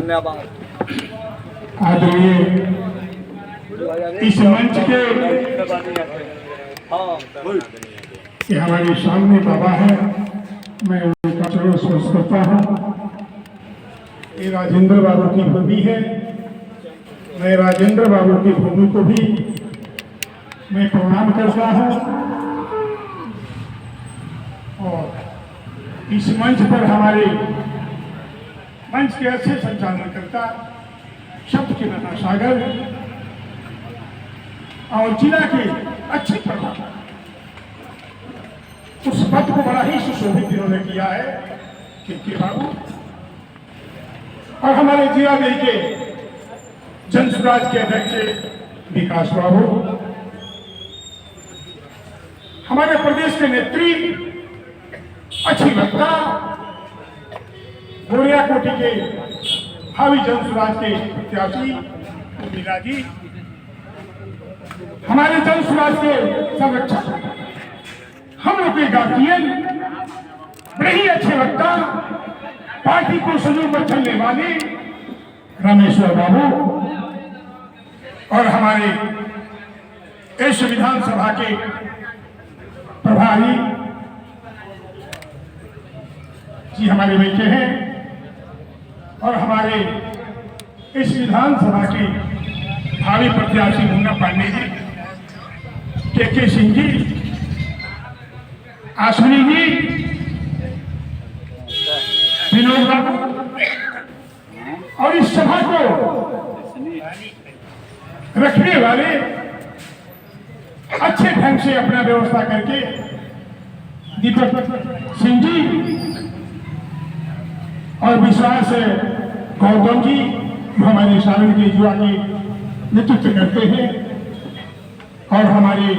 धन्यवाद। आदरणीय इस मंच के ये हमारे सामने बाबा है, मैं उनका चरण स्पर्श करता हूँ। ये राजेंद्र बाबू की भूमि है, मैं राजेंद्र बाबू की भूमि को भी मैं प्रणाम करता हूँ। और इस मंच पर हमारे मंच के अच्छे संचालनकर्ता शब्द के नाना सागर और जिला के अच्छे प्रधान, उस पद को बड़ा ही सुशोभित इन्होंने किया है के बाबू, और हमारे जिला के जनसुराज के अध्यक्ष विकास बाबू, हमारे प्रदेश के नेत्री अच्छी वक्ता गोरिया कोटि के भावी जनसुराज के प्रत्याशी मीरा जी, हमारे जनसुराज के संरक्षक, हम लोग के गार्जियन, बड़े ही अच्छे वक्ता, पार्टी को सहयोग पर चलने वाले रामेश्वर बाबू, और हमारे इस विधानसभा के प्रभारी जी हमारे बेटे हैं, और हमारे इस विधानसभा के भावी प्रत्याशी मुन्ना पांडे जी, के सिंह जी, आश्विनी जी, विनोद बाबू, और इस सभा को रखने वाले अच्छे ढंग से अपना व्यवस्था करके दीपक सिंह जी और विश्वास गौतम जी, जो हमारे सारण के युवा के नेतृत्व करते हैं, और हमारे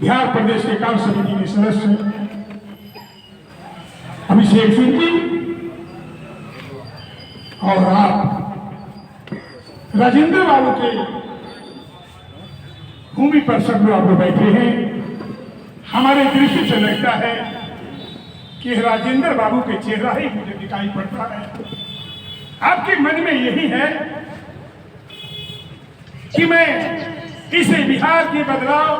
बिहार प्रदेश के कार्य समिति के सदस्य अभिषेक सिंह जी, और आप राजेंद्र बाबू के भूमि पर सब लोग आप लोग बैठे हैं। हमारे दृष्टि से लगता है कि राजेंद्र बाबू के चेहरा ही मुझे दिखाई पड़ता है। आपके मन में यही है कि मैं इसे बिहार के बदलाव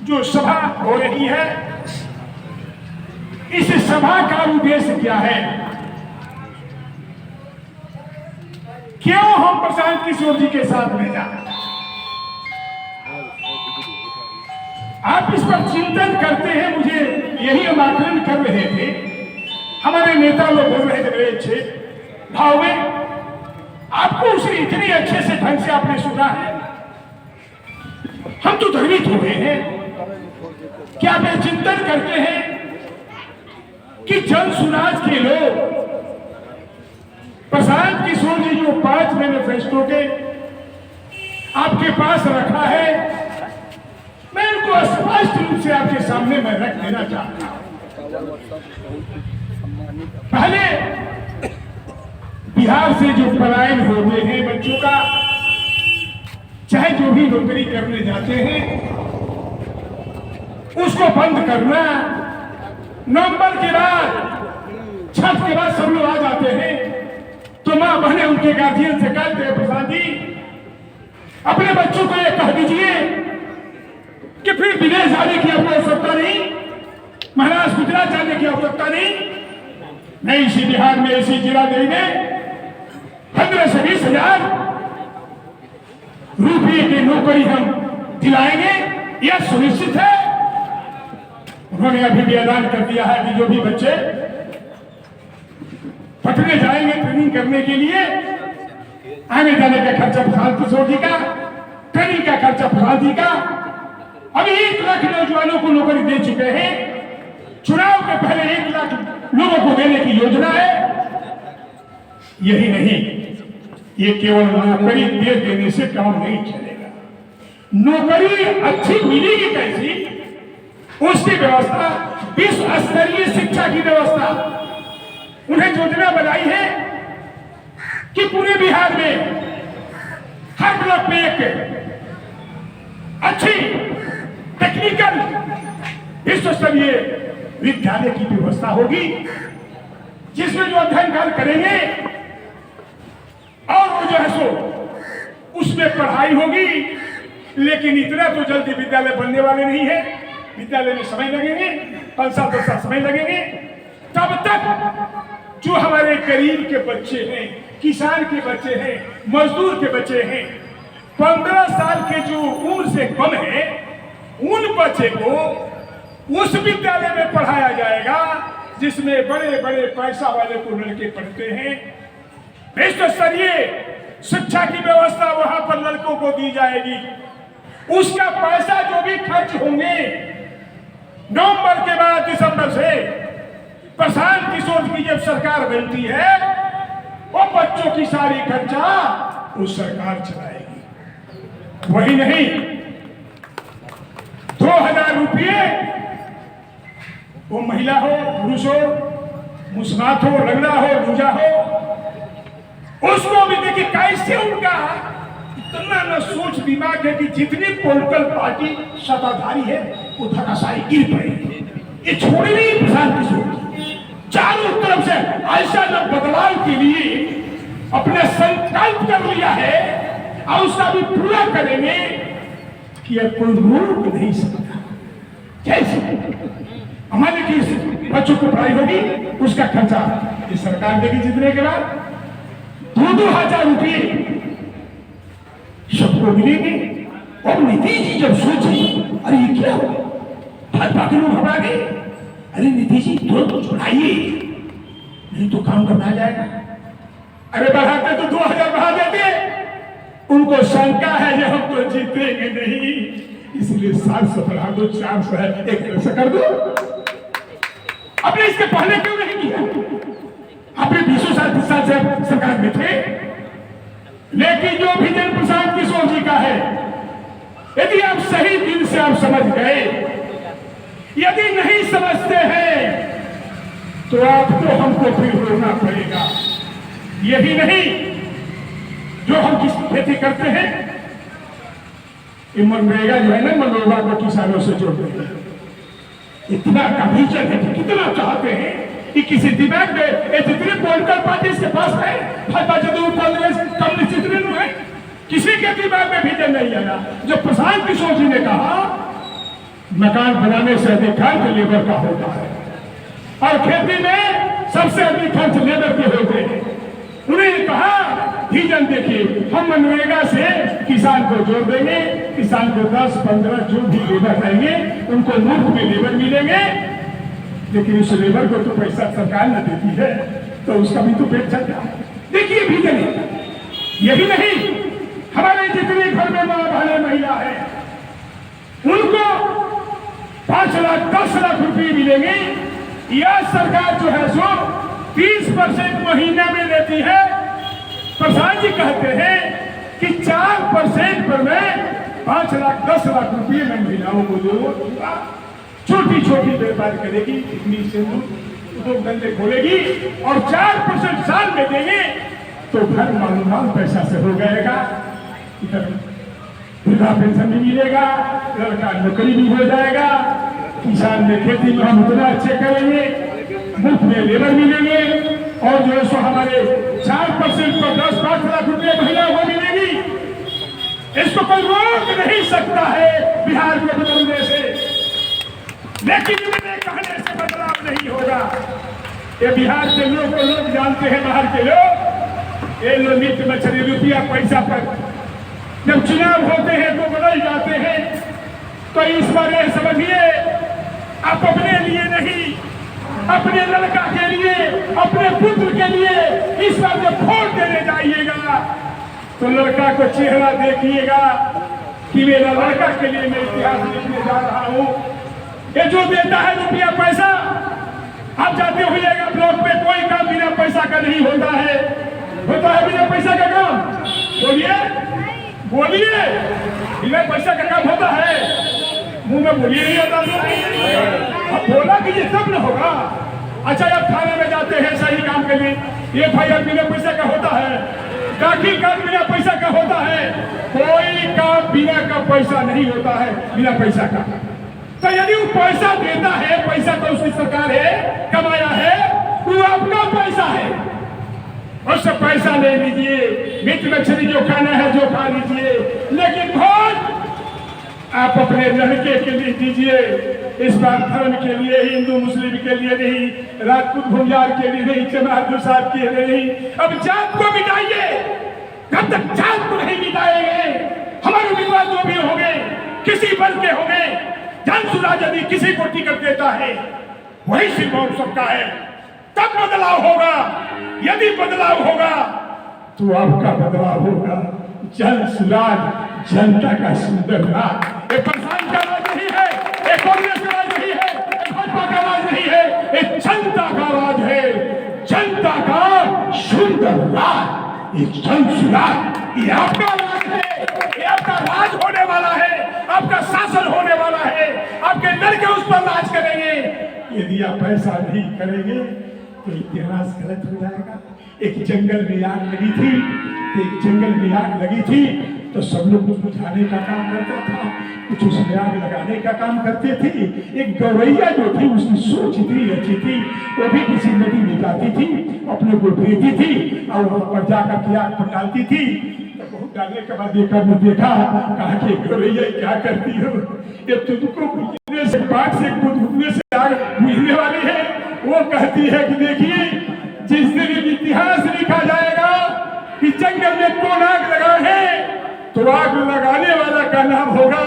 जो सभा हो रही है, इस सभा का उद्देश्य क्या है, क्यों हम प्रशांत किशोर जी के साथ में जाए। आप इस पर चिंतन करते हैं, मुझे यही हम आकलन कर रहे थे। हमारे नेता लोग बोल रहे थे बड़े अच्छे भाव में, आपको उसे इतने अच्छे से ढंग से आपने सुना है, हम तो धर्मित हुए हैं। क्या आप चिंतन करते हैं कि जनसुराज के लोग प्रशांत किशोर जी जो 5 मैनिफेस्टो के आपके पास रखा है, मैं उनको स्पष्ट रूप से आपके सामने मैं रख देना चाहता हूं। पहले बिहार से जो पलायन हो रहे हैं बच्चों का, चाहे जो भी नौकरी करने जाते हैं, उसको बंद करना। नवंबर के बाद, छठ के बाद सब लोग आ जाते हैं, तो मां बहने उनके गार्जियन से कहते हैं, प्रसाद जी अपने बच्चों को यह कह दीजिए कि फिर विदेश जाने की आपको आवश्यकता नहीं, महाराष्ट्र गुजरात जाने की आवश्यकता नहीं, इसी बिहार में इसी जिला देंगे 15 से 20 हजार रुपये की नौकरी हम दिलाएंगे, यह सुनिश्चित है। उन्होंने अभी भी ऐलान कर दिया है कि जो भी बच्चे पटने जाएंगे ट्रेनिंग करने के लिए, आने जाने का खर्चा प्रशांत किशोर जी का, ट्रेनिंग का खर्चा प्रसाद जी का। अभी 1 लाख नौजवानों को नौकरी दे चुके हैं। चुनाव के पहले 1 लाख लोगों को देने की योजना है। यही नहीं, ये केवल नौकरी दे देने से काम नहीं चलेगा। नौकरी अच्छी मिलेगी कैसी, उसकी व्यवस्था, विश्व स्तरीय शिक्षा की व्यवस्था, उन्हें योजना बनाई है कि पूरे बिहार में हर ब्लॉक में एक अच्छी टेक्निकल विश्व स्तरीय विद्यालय की व्यवस्था होगी, जिसमें जो अध्ययन कार्य करेंगे इसमें पढ़ाई होगी, लेकिन इतना तो जल्दी विद्यालय बनने वाले नहीं है। विद्यालय में समय लगेंगे, 5 साल 10 साल समय लगेंगे। तब तक जो हमारे गरीब के बच्चे हैं, किसान के बच्चे हैं, मजदूर के बच्चे हैं, 15 साल के जो उम्र से कम है, उन बच्चे को उस विद्यालय में पढ़ाया जाएगा जिसमें बड़े बड़े पैसा वाले को लड़के पढ़ते हैं। विश्व स्तरीय शिक्षा की व्यवस्था वहां पर लड़कों को दी जाएगी। उसका पैसा जो भी खर्च होंगे नवंबर के बाद दिसंबर से प्रशांत किशोर की जब सरकार बनती है, वो बच्चों की सारी खर्चा वो सरकार चलाएगी। वही नहीं, 2000 रुपये वो महिला हो, पुरुष हो, मुस्मात हो, लंगड़ा हो, लूजा हो, उसको भी देखिए कैसे उनका इतना न सोच दिमाग है कि जितनी पॉलिटिकल पार्टी सत्ताधारी है वो धराशायी गिर पड़ेगी। ये छोड़ नहीं प्रशांत किशोर, चारों तरफ से ऐसा न बदलाव के लिए अपने संकल्प कर लिया है और उसका भी पूरा करेंगे कि अब कोई रोक नहीं सकता। कैसे हमारे की बच्चों को पढ़ाई होगी, उसका खर्चा ये सरकार देगी जीतने के बाद। 2-2 हजार रुपये सबको मिलेंगे। और नीतीश जी जब सोचे अरे ये क्या हुआ, भाजपा के लोग घबरा गए, अरे नीतीश जी तुरंत तो छोड़ाइए नहीं तो काम करना जाएगा। अरे बढ़ाते तो 2000 बढ़ा देते। उनको शंका है कि हम तो जीतेंगे नहीं, इसलिए 700 बढ़ा दो, 400 है, 1 कर दो। आपने इसके पहले क्यों नहीं किया? आपने 20 साल 30 साल से सरकार में थे। लेकिन जो विजन प्रशांत किशोर जी का है, यदि आप सही दिल से आप समझ गए, यदि नहीं समझते हैं तो आपको हमको फिर रोना पड़ेगा। यही नहीं, जो हम किस खेती करते हैं, ये मनरेगा जो है ना, मनरेगा को किसानों से जोड़ते हैं। इतना कमीशन है, कितना चाहते हैं कि किसी दिमाग में जितने पॉलिटिकल पार्टी के पास है, भाजपा जदयू कांग्रेस कम्युनिस्ट जितने लोग हैं, किसी के दिमाग में विजन नहीं आया। जो प्रशांत किशोर जी ने कहा मकान बनाने से अधिक खर्च लेबर का होता है और खेती में सबसे अधिक खर्च लेबर के होते हैं। उन्होंने कहा विजन देखिए, हम मनरेगा से किसान को जोड़ देंगे, किसान को 10-15 जो भी लेबर रहेंगे उनको मुफ्त में लेबर मिलेंगे, लेकिन उस लेबर को तो पैसा सरकार न देती है तो उसका भी तो पेट चलता है। देखिए विजन यही नहीं, हमारे जितने घर में माँ बहने महिला है उनको 5 लाख 10 लाख रुपये मिलेंगे। यह सरकार जो है सो 30% महीने में लेती है। प्रसाद जी कहते हैं कि 4% पर मैं 5 लाख 10 लाख रुपये में महिलाओं को दूंगा। छोटी छोटी व्यापार करेगी, इतनी सिंदूर 2 धंधे खोलेगी और 4% साल में देंगे तो घर मालूम पैसा से हो जाएगा। इधर वृद्धा पेंशन भी मिलेगा, लड़का नौकरी भी हो जाएगा, किसान में खेती में हम उतना अच्छे करेंगे, मुफ्त में लेबर मिलेंगे और जो है सो हमारे 4% पर 10-5 लाख रुपए महीना वो मिलेगी। इसको कोई रोक नहीं सकता है बिहार को बदलने से, लेकिन मेरे कहने से बदलाव नहीं होगा। ये बिहार के लोग जानते हैं, बाहर के लोग ये लोग मीट मछली रुपया पैसा पर जब चुनाव होते हैं तो बदल जाते हैं। तो इस बार ये समझिए, आप अपने लिए नहीं, अपने लड़का के लिए, अपने पुत्र के लिए इस बार जब वोट देने जाइएगा तो लड़का को चेहरा देखिएगा कि मेरा लड़का के लिए मैं इतिहास लिखने जा रहा हूँ। ये जो देता है रुपया पैसा, आप जाते होइएगा ब्लॉक में, कोई काम बिना पैसा का नहीं होता है। होता है बिना पैसा का काम? बोलिए बोलिए, बिना पैसा का काम होता है? मुंह में बोलिए नहीं होता। अब बोला कि ये सब न होगा। अच्छा, जब थाने में जाते हैं सही काम के लिए, ये FIR बिना पैसा का होता है, दाखिल कार्ड बिना पैसा का होता है, कोई काम बिना का पैसा नहीं होता है, बिना पैसा का। तो यदि वो पैसा देता है, पैसा तो उसकी सरकार है, कमाया है, वो आपका पैसा है। उससे पैसा ले लीजिए, मीट मछली जो खाना है जो खा लीजिए, लेकिन वोट आप अपने लड़के के लिए दीजिए। इस बार धर्म के लिए, हिंदू मुस्लिम के लिए नहीं, राजपूत भुंजार के लिए नहीं, जमात साहब के लिए नहीं। अब जात को मिटाइए। जब तक जात को नहीं मिटाएंगे, हमारे उम्मीदवार जो भी होंगे, किसी बल के होंगे, जनसुराज यदि किसी को टिकट देता है वही सिर्फ और सबका है, तब बदलाव होगा। यदि बदलाव होगा तो आपका बदलाव होगा। जनसुराज, जनता का सुंदर राज। ये प्रधान का राज नहीं है, ये कांग्रेस का राज नहीं है, ये भाजपा का राज नहीं है, ये जनता का राज है। जनता का सुंदर राज, एक जनसुराज, ये आपका राज है, ये आपका राज होने वाला है, आपका शासन होने वाला है। आपके लड़के उस पर राज करेंगे। यदि आप ऐसा नहीं करेंगे तो इतिहास गलत हो जाएगा। एक जंगल में आग लगी थी, एक जंगल में आग लगी थी तो सब लोग कुछ बुझाने का काम करता था, कुछ उसमें आग लगाने का काम करते थे। एक गौरैया जो थी उसकी सोच इतनी अच्छी थी, वो भी किसी नदी में जाती थी, अपने को भेजती थी और वहां पर जाकर के आग डालती थी। तो डालने के बाद देखा, कहा कि गौरैया क्या करती हो, ये तुमको बुझने से, बात से बुझने से आग बुझने वाली है। वो कहती है कि देखिए, जिस दिन इतिहास लिखा जाएगा कि जंगल में कौन आग लगा है, तो आग लगाने वाला का नाम होगा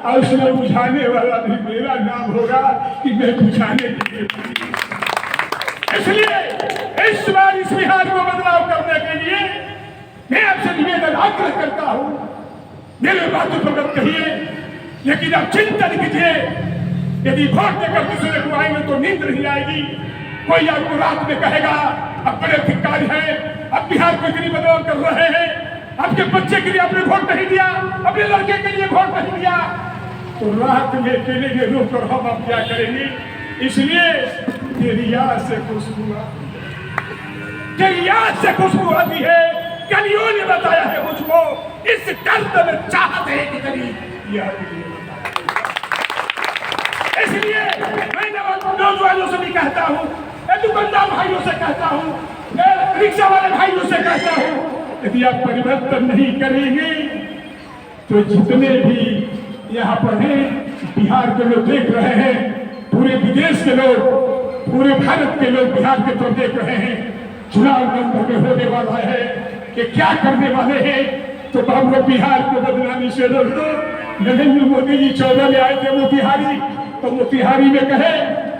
और उसमें बुझाने वाला भी मेरा नाम होगा कि मैं बुझाने के लिए। इसलिए इस बार इस बिहार को बदलाव करने के लिए मैं आपसे निवेदन आग्रह करता हूं, मेरे बातों पर मत कहिए, लेकिन आप चिंतन कीजिए। यदि वोट देकर दूसरे को आएंगे तो नींद नहीं आएगी। कोई आपको रात में कहेगा अब बड़े अधिकारी हैं, अब बिहार को इतनी बदलाव कर रहे हैं, आपके बच्चे के लिए आपने वोट नहीं दिया, अपने लड़के के लिए वोट नहीं दिया, तो रात में अकेले रोक कर हम अब क्या करेंगे। इसलिए तेरी याद से खुशबू आती है। कलियों ने बताया है मुझको, इस दर्द में चाहते हैं कितनी। इसलिए मैं नौजवानों से भी कहता हूँ, दुकानदार भाइयों से कहता हूँ, रिक्शा वाले भाइयों से कहता हूँ, यदि आप परिवर्तन नहीं करेंगे तो जितने भी यहाँ पर हैं, बिहार के लोग देख रहे हैं, पूरे विदेश के लोग, पूरे भारत के लोग बिहार के तरफ देख रहे हैं। चुनाव में होने वाला है कि क्या करने वाले हैं, तो हम लोग बिहार को बदनामी से रोक दो। नरेंद्र मोदी जी 14 में आए थे मोतिहारी, तो मोतिहारी में कहे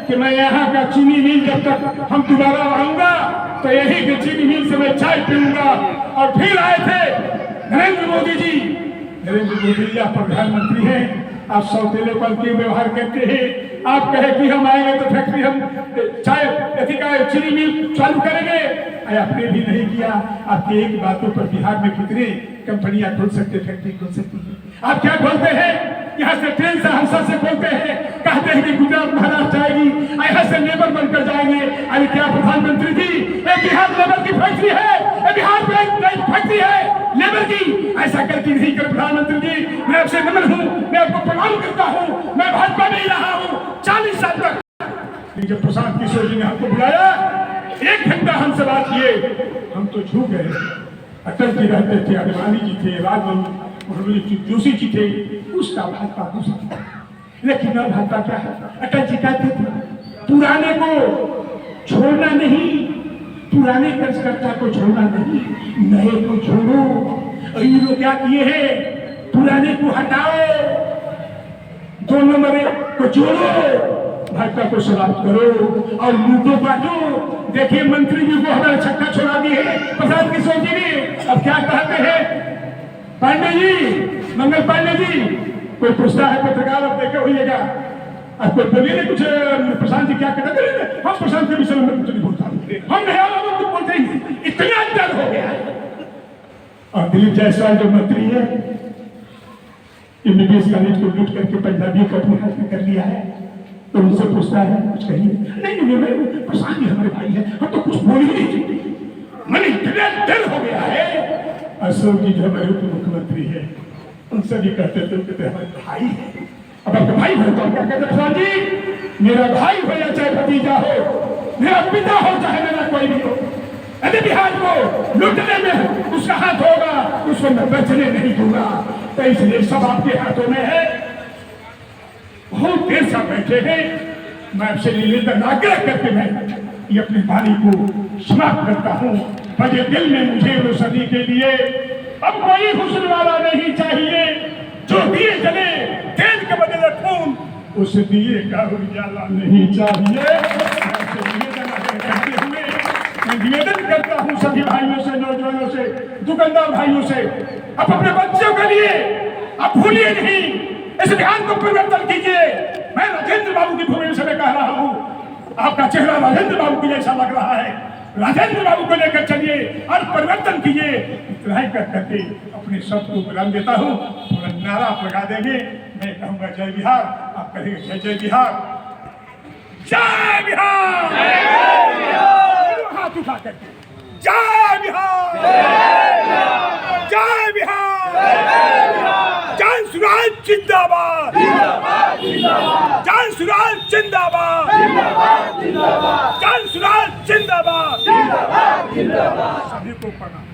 कि मैं यहाँ का चीनी मिल जब तक हम दोबारा आऊंगा तो यही के चीनी मिल से मैं चाय पीऊंगा। और फिर आए थे नरेंद्र मोदी जी। नरेंद्र मोदी जी आप प्रधानमंत्री हैं, आप सौतेले पल के व्यवहार करते हैं। आप कहे कि हम आएंगे तो फैक्ट्री, हम चाय चीनी मिल चालू करेंगे, आपने भी नहीं किया। आपकी एक बातों पर बिहार में कितने कंपनियां खोल सकते, फैक्ट्री खोल सकती है। आप क्या खोलते हैं, यहाँ से ट्रेन से हंसा से खोलते हैं, कहते हैं कि गुजरात महाराष्ट्र जाएगी, यहाँ से लेबर बनकर जाएंगे। अरे क्या प्रधानमंत्री जी, ये बिहार लेबर की फैक्ट्री है, ये बिहार में फैक्ट्री है लेबर की। ऐसा करके नहीं कर प्रधानमंत्री जी, मैं आपसे नम्र हूँ, मैं आपको प्रणाम करता हूँ। मैं भाजपा में ही रहा हूँ 40 साल तक। जब प्रशांत किशोर जी ने हमको बुलाया, 1 घंटा हमसे बात किए, हम तो झूठ गए। अटल जी रहते थे, अडवाणी जी थे, राजमोहन जोशी जी थे, उसका भाजपा दूसरा था। लेकिन अब भाजपा क्या है, अटल जी कहते थे पुराने को छोड़ना नहीं, पुराने कर्जकर्ता को छोड़ना नहीं, नए को छोड़ो। ये लोग क्या किए हैं, पुराने को हटाओ, 2 नंबर को जोड़ो, भाजपा को समाप्त करो और लूटो बांटो। देखिए मंत्री जी को हमारे छक्का छोड़ा दिए प्रशांत किशोर जी ने। अब क्या कहते हैं पांडे जी, मंगल पांडे जी, कोई पूछता है पत्रकार, अब देखे होइएगा, अब कोई बोलिए कुछ प्रशांत जी क्या कहते हैं, हम प्रशांत के विषय में कुछ नहीं बोलता, हम कुछ बोलते ही, इतना डर हो गया। और दिलीप जायसवाल जो मंत्री है, MBBS कॉलेज को लूट करके पंजाबियों को अपने हाथ में कर लिया है, तो उनसे पूछता है कुछ कहिए। नहीं प्रशांत जी हमारे भाई है, हम तो कुछ बोल ही नहीं सकते। मन इतना डर हो गया है। अशोक जी जो हमारे उप मुख्यमंत्री है, उनसे भी कहते थे हमारे भाई है। अब आपका भाई हो तो क्या कहते प्रशांत जी, मेरा भाई हो या चाहे भतीजा हो, मेरा पिता हो चाहे मेरा कोई भी हो, यदि बिहार को लूटने में उसका हाथ होगा, उसको मैं बचने नहीं दूंगा। तो इसलिए सब आपके हाथों में है। बहुत देर से बैठे हैं, मैं आपसे निवेदन आग्रह करके मैं ये अपनी वाणी को समाप्त करता हूँ। बड़े दिल में मुझे रोशनी के लिए अब कोई हुस्न वाला नहीं चाहिए, जो दिए जले तेल के बदले खून, उस दिए का उजाला नहीं चाहिए। मैं निवेदन करता हूँ सभी भाइयों से, नौजवानों से, दुकानदार भाइयों से, अब अपने बच्चों के लिए अब भूलिए नहीं, इस ध्यान को परिवर्तन कीजिए। मैं राजेंद्र बाबू की भूमि से मैं कह रहा हूँ, आपका चेहरा राजेंद्र बाबू की जैसा लग रहा है, राजेंद्र बाबू को लेकर चलिए और परिवर्तन कीजिए। इतना कर करके अपने शब्द को विराम देता हूँ। थोड़ा नारा आप लगा देंगे, मैं कहूँगा जय बिहार, आप कहेंगे जय जय बिहार, जय बिहार, हाथ उठा करके जय बिहार, जय बिहार, जय सुराज जिंदाबाद, जय सुराज जिंदाबाद, जय सुराज जिंदाबाद, सभी को प्रणाम।